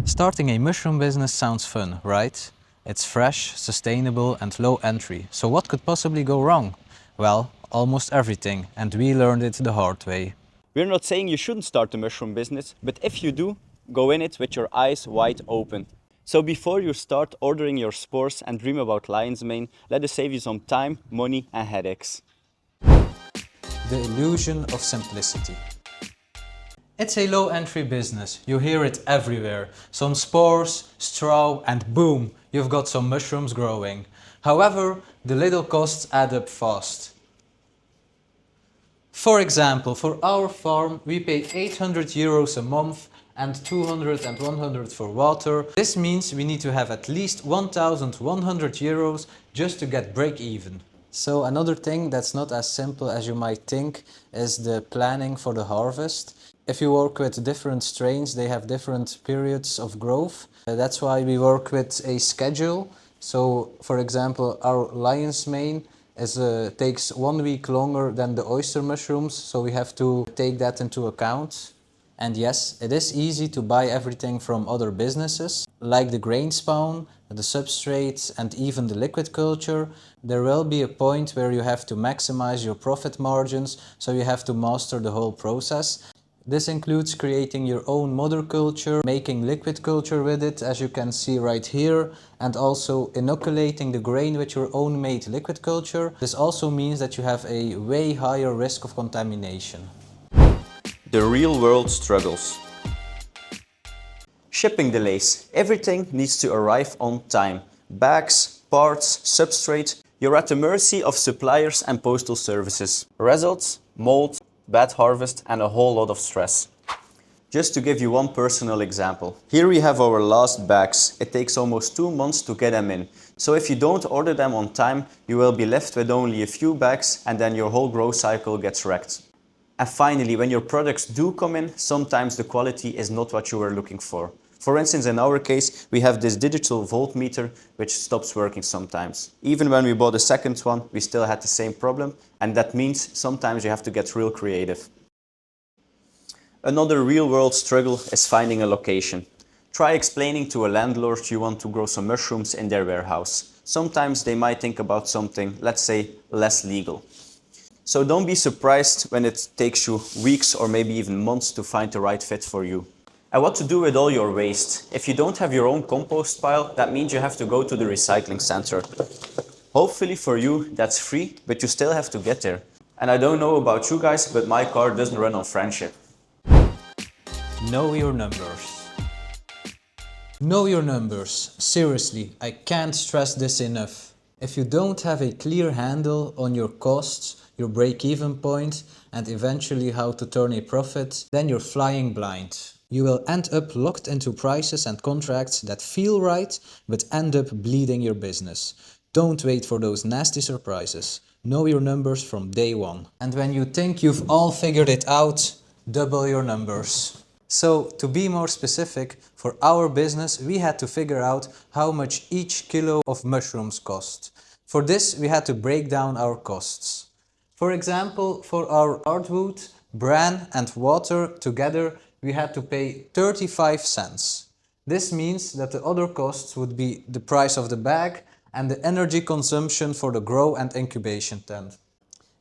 Starting a mushroom business sounds fun, right? It's fresh, sustainable and low entry. So what could possibly go wrong? Well, almost everything, and we learned it the hard way. We're not saying you shouldn't start a mushroom business, but if you do, go in it with your eyes wide open. So before you start ordering your spores and dream about lion's mane, let us save you some time, money and headaches. The illusion of simplicity. It's a low entry business, you hear it everywhere. Some spores, straw and boom, you've got some mushrooms growing. However, the little costs add up fast. For example, for our farm we pay 800 euros a month and 200 and 100 for water. This means we need to have at least 1100 euros just to get break even. So another thing that's not as simple as you might think is the planning for the harvest. If you work with different strains, they have different periods of growth. That's why we work with a schedule. So for example, our lion's mane takes 1 week longer than the oyster mushrooms, so we have to take that into account. And yes, it is easy to buy everything from other businesses, like the grain spawn, the substrates and even the liquid culture. There will be a point where you have to maximize your profit margins, so you have to master the whole process. This includes creating your own mother culture, making liquid culture with it, as you can see right here, and also inoculating the grain with your own made liquid culture. This also means that you have a way higher risk of contamination. The real world struggles. Shipping delays. Everything needs to arrive on time. Bags, parts, substrate. You're at the mercy of suppliers and postal services. Results, mold, bad harvest and a whole lot of stress. Just to give you one personal example. Here we have our last bags. It takes almost 2 months to get them in. So if you don't order them on time, you will be left with only a few bags and then your whole growth cycle gets wrecked. And finally, when your products do come in, sometimes the quality is not what you were looking for. For instance, in our case, we have this digital voltmeter which stops working sometimes. Even when we bought a second one, we still had the same problem, and that means sometimes you have to get real creative. Another real-world struggle is finding a location. Try explaining to a landlord you want to grow some mushrooms in their warehouse. Sometimes they might think about something, let's say, less legal. So don't be surprised when it takes you weeks or maybe even months to find the right fit for you. And what to do with all your waste? If you don't have your own compost pile, that means you have to go to the recycling center. Hopefully for you that's free, but you still have to get there. And I don't know about you guys, but my car doesn't run on friendship. Know your numbers. Know your numbers. Seriously, I can't stress this enough. If you don't have a clear handle on your costs, your break-even point, and eventually how to turn a profit, then you're flying blind. You will end up locked into prices and contracts that feel right, but end up bleeding your business. Don't wait for those nasty surprises. Know your numbers from day one. And when you think you've all figured it out, double your numbers. So, to be more specific, for our business we had to figure out how much each kilo of mushrooms cost. For this we had to break down our costs. For example, for our hardwood, bran and water together we had to pay 35 cents. This means that the other costs would be the price of the bag and the energy consumption for the grow and incubation tent.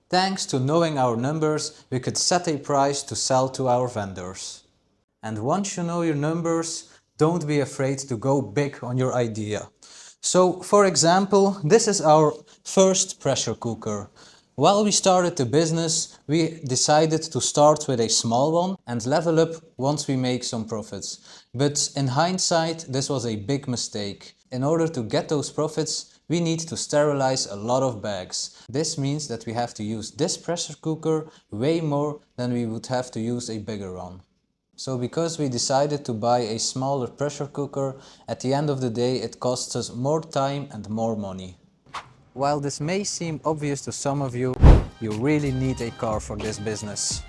Thanks to knowing our numbers, we could set a price to sell to our vendors. And once you know your numbers, don't be afraid to go big on your idea. So, for example, this is our first pressure cooker. While we started the business, we decided to start with a small one and level up once we make some profits. But in hindsight, this was a big mistake. In order to get those profits, we need to sterilize a lot of bags. This means that we have to use this pressure cooker way more than we would have to use a bigger one. So because we decided to buy a smaller pressure cooker, at the end of the day it costs us more time and more money. While this may seem obvious to some of you, you really need a car for this business.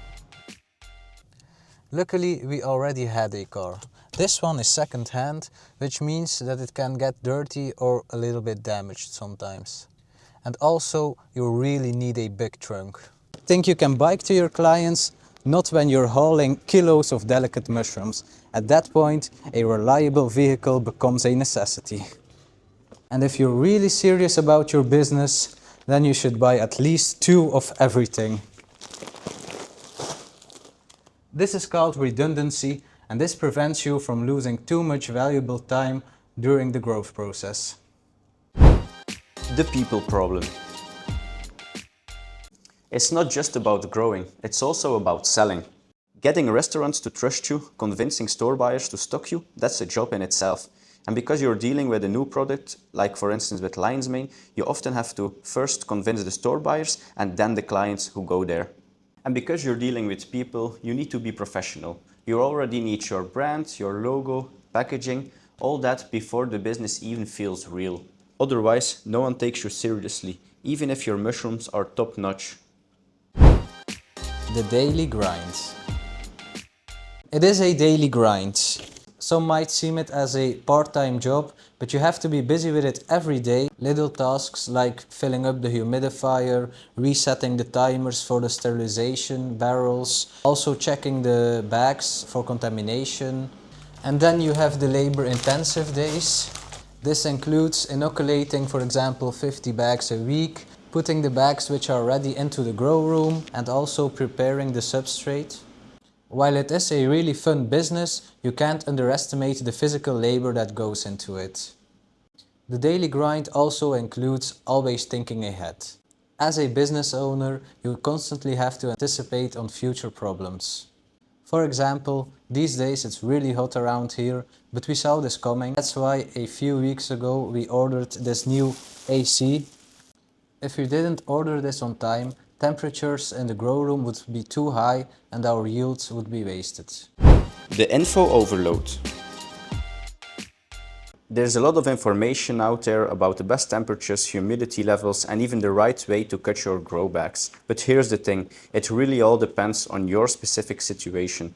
Luckily, we already had a car. This one is second hand, which means that it can get dirty or a little bit damaged sometimes. And also, you really need a big trunk. Think you can bike to your clients? not when you're hauling kilos of delicate mushrooms. At that point, a reliable vehicle becomes a necessity. And if you're really serious about your business, then you should buy at least 2 of everything. This is called redundancy, and this prevents you from losing too much valuable time during the growth process. The people problem. It's not just about growing, it's also about selling. Getting restaurants to trust you, convincing store buyers to stock you, that's a job in itself. And because you're dealing with a new product, like for instance with lion's mane, you often have to first convince the store buyers and then the clients who go there. And because you're dealing with people, you need to be professional. You already need your brand, your logo, packaging, all that before the business even feels real. Otherwise, no one takes you seriously, even if your mushrooms are top notch. The daily grind. It is a daily grind. Some might see it as a part-time job, but you have to be busy with it every day. Little tasks like filling up the humidifier, resetting the timers for the sterilization barrels, also checking the bags for contamination. And then you have the labor-intensive days. This includes inoculating, for example, 50 bags a week, putting the bags which are ready into the grow room, and also preparing the substrate. While it is a really fun business, you can't underestimate the physical labor that goes into it. The daily grind also includes always thinking ahead. As a business owner, you constantly have to anticipate on future problems. For example, these days it's really hot around here, but we saw this coming. That's why a few weeks ago we ordered this new AC. If we didn't order this on time, temperatures in the grow room would be too high and our yields would be wasted. The info overload. There's a lot of information out there about the best temperatures, humidity levels, and even the right way to cut your grow bags. But here's the thing, it really all depends on your specific situation.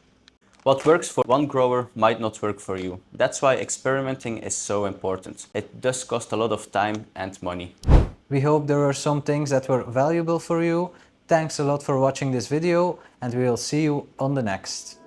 What works for one grower might not work for you. That's why experimenting is so important. It does cost a lot of time and money. We hope there were some things that were valuable for you. Thanks a lot for watching this video, and we will see you on the next.